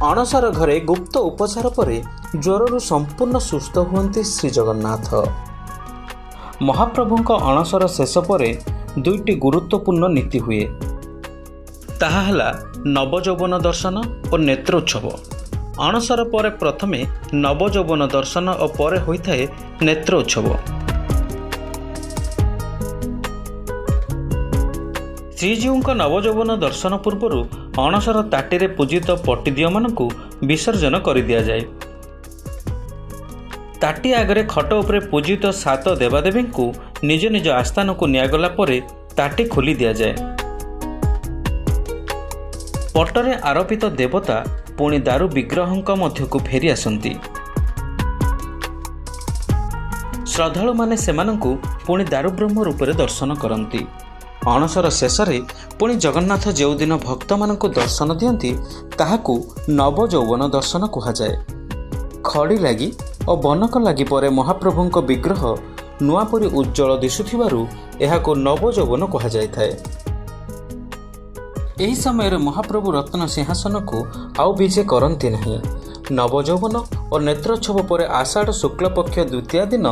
ଅଣସର ଘରେ ଗୁପ୍ତ ଉପଚାର ପରେ ଜ୍ୱରରୁ ସମ୍ପୂର୍ଣ୍ଣ ସୁସ୍ଥ ହୁଅନ୍ତି ଶ୍ରୀଜଗନ୍ନାଥ। ମହାପ୍ରଭୁଙ୍କ ଅଣସର ଶେଷ ପରେ ଦୁଇଟି ଗୁରୁତ୍ୱପୂର୍ଣ୍ଣ ନୀତି ହୁଏ। ତାହା ହେଲା ନବଯୌବନ ଦର୍ଶନ ଓ ନେତ୍ରୋତ୍ସବ। ଅଣସର ପରେ ପ୍ରଥମେ ନବଯୌବନ ଦର୍ଶନ ଓ ପରେ ହୋଇଥାଏ ନେତ୍ରୋତ୍ସବ। ଶ୍ରୀଜୀଉଙ୍କ ନବଯୌବନ ଦର୍ଶନ ପୂର୍ବରୁ ଅଣସର ତାଟିରେ ପୂଜିତ ପଟିଦିଅଁମାନଙ୍କୁ ବିସର୍ଜନ କରିଦିଆଯାଏ। ତାଟି ଆଗରେ ଖଟ ଉପରେ ପୂଜିତ 7 ଦେବାଦେବୀଙ୍କୁ ନିଜ ନିଜ ଆସ୍ଥାନକୁ ନିଆଗଲା ପରେ ତାଟି ଖୋଲି ଦିଆଯାଏ। ପଟରେ ଆରୋପିତ ଦେବତା ପୁଣି ଦାରୁ ବିଗ୍ରହଙ୍କ ମଧ୍ୟକୁ ଫେରି ଆସନ୍ତି। ଶ୍ରଦ୍ଧାଳୁମାନେ ସେମାନଙ୍କୁ ପୁଣି ଦାରୁବ୍ରହ୍ମ ରୂପରେ ଦର୍ଶନ କରନ୍ତି। ଅଣସର ଶେଷରେ ପୁଣି ଜଗନ୍ନାଥ ଯେଉଁଦିନ ଭକ୍ତମାନଙ୍କୁ ଦର୍ଶନ ଦିଅନ୍ତି ତାହାକୁ ନବଯୌବନ ଦର୍ଶନ କୁହାଯାଏ। ଖଡ଼ି ଲାଗି ଓ ବନକ ଲାଗି ପରେ ମହାପ୍ରଭୁଙ୍କ ବିଗ୍ରହ ନୂଆପରି ଉଜ୍ଜଳ ଦିଶୁଥିବାରୁ ଏହାକୁ ନବଯୌବନ କୁହାଯାଇଥାଏ। ଏହି ସମୟରେ ମହାପ୍ରଭୁ ରତ୍ନ ସିଂହାସନକୁ ଆଉ ବିଜେ କରନ୍ତି ନାହିଁ। ନବଯୌବନ ଓ ନେତ୍ରୋତ୍ସବ ପରେ ଆଷାଢ଼ ଶୁକ୍ଳପକ୍ଷ ଦ୍ୱିତୀୟା ଦିନ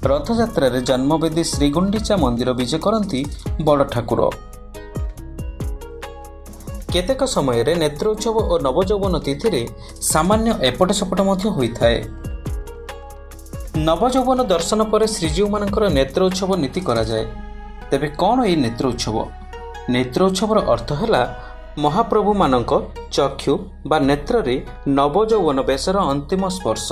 ରଥଯାତ୍ରାରେ ଜନ୍ମବେଦୀ ଶ୍ରୀଗୁଣ୍ଡିଚା ମନ୍ଦିର ବିଜେ କରନ୍ତି ବଡ଼ ଠାକୁର। କେତେକ ସମୟରେ ନେତ୍ରୋତ୍ସବ ଓ ନବଯୌବନ ତିଥିରେ ସାମାନ୍ୟ ଏପଟ ସେପଟ ମଧ୍ୟ ହୋଇଥାଏ। ନବଯୌବନ ଦର୍ଶନ ପରେ ଶ୍ରୀଜୀଉମାନଙ୍କର ନେତ୍ରୋତ୍ସବ ନୀତି କରାଯାଏ। ତେବେ କ'ଣ ଏହି ନେତ୍ରୋତ୍ସବ? ନେତ୍ରୋତ୍ସବର ଅର୍ଥ ହେଲା ମହାପ୍ରଭୁମାନଙ୍କ ଚକ୍ଷୁ ବା ନେତ୍ରରେ ନବଯୌବନ ବେଶର ଅନ୍ତିମ ସ୍ପର୍ଶ।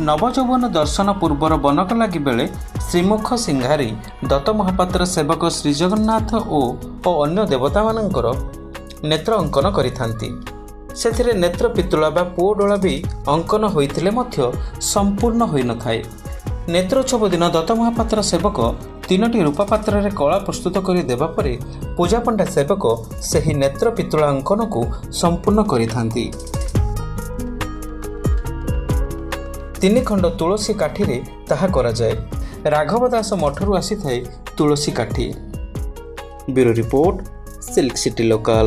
ନବଯୌବନ ଦର୍ଶନ ପୂର୍ବର ବନକ ଲାଗି ବେଳେ ଶ୍ରୀମୁଖ ସିଂହାରୀ ଦତ୍ତ ମହାପାତ୍ର ସେବକ ଶ୍ରୀଜଗନ୍ନାଥ ଓ ଅନ୍ୟ ଦେବତାମାନଙ୍କର ନେତ୍ର ଅଙ୍କନ କରିଥାନ୍ତି। ସେଥିରେ ନେତ୍ର ପିତୁଳା ବା ପୁଅ ଡୋଳା ବି ଅଙ୍କନ ହୋଇଥିଲେ ମଧ୍ୟ ସମ୍ପୂର୍ଣ୍ଣ ହୋଇନଥାଏ। ନେତ୍ରୋତ୍ସବ ଦିନ ଦତ୍ତ ମହାପାତ୍ର ସେବକ 3ଟି ରୂପା ପାତ୍ରରେ କଳା ପ୍ରସ୍ତୁତ କରି ଦେବା ପରେ ପୂଜାପଣ୍ଡା ସେବକ ସେହି ନେତ୍ର ପିତୁଳା ଅଙ୍କନକୁ ସମ୍ପୂର୍ଣ୍ଣ କରିଥାନ୍ତି। 3 ଖଣ୍ଡ ତୁଳସୀ କାଠିରେ ତାହା କରାଯାଏ। ରାଘବ ଦାସ ମଠରୁ ଆସିଥାଏ ତୁଳସୀ କାଠି। Bureau report, silk city local.